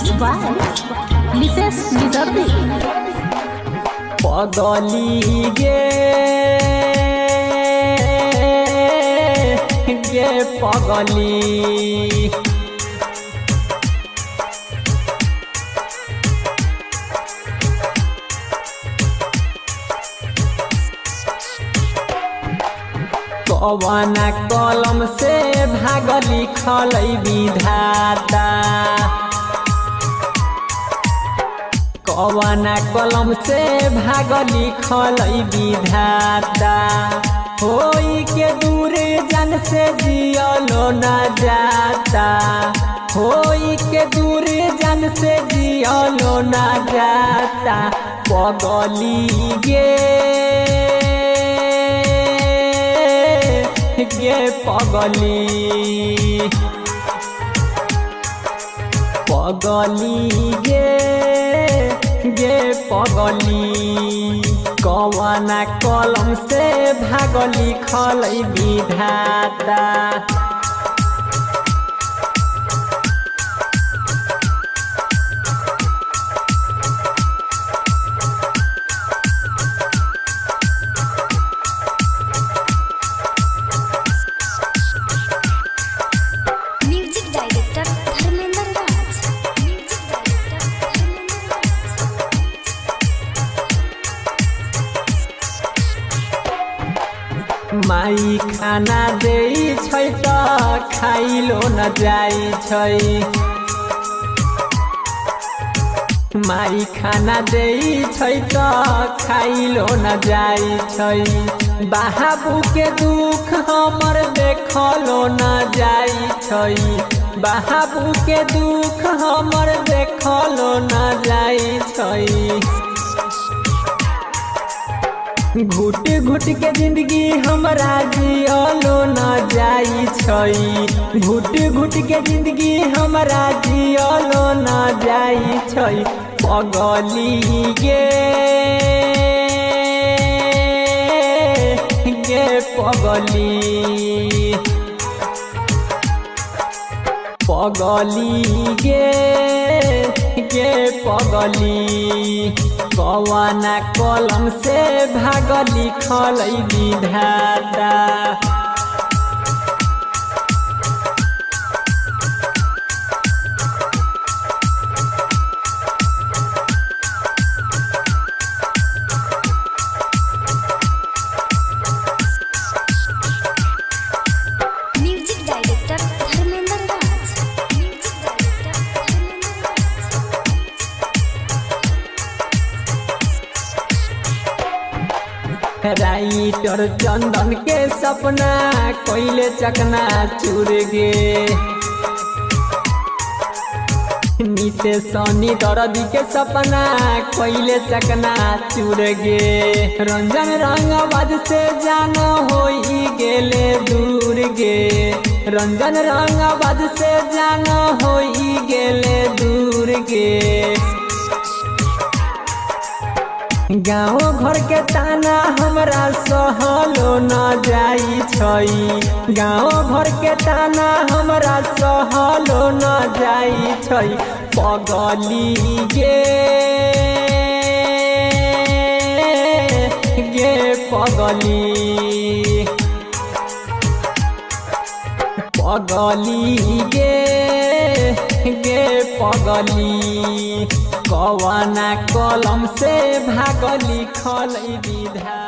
Mixed by Nites Nidardi. पगली गे पगली कवना कलम से भागली खलै विधाता कवना कलम से भागली खलै विधाता होई के दूर जन से जियलो न जाता होई के दूर जन से जियलो न जाता पगली गे पगली पगली गे पगली कवना कलम से भागली खलै विधाता माई खाना दे छै त खाइलो न जाई छै माई खाना दे छै त खाइलो न जाई छै बाबू के दुख हमर देखलो न जाई छै बाबू के दुख हमर देखलो न जाई छै घुट घुट के जिंदगी हमरा जियलो न जाई छै घुट घुट के जिंदगी हमरा जियलो न जाई छै पगली गे पगली पगली गे पगली कवना कलम से भागली खलै विधाता राइटर चंदन के सपना कोइले चकना चूर गे नीते सनी दर्दी के सपना कोइले चकना चूर गे रंजन रंगबाज से जान होई गेले दूर गे रंजन रंगबाज से जान होई गेले दूर गे गाँव घर के ताना हमरा सहलो न जाई छै गाँव घर के ताना हमरा सहलो न जाई छै पगली गे पगली पगली गे पगली कवना कलम से भागली खलै विधाता।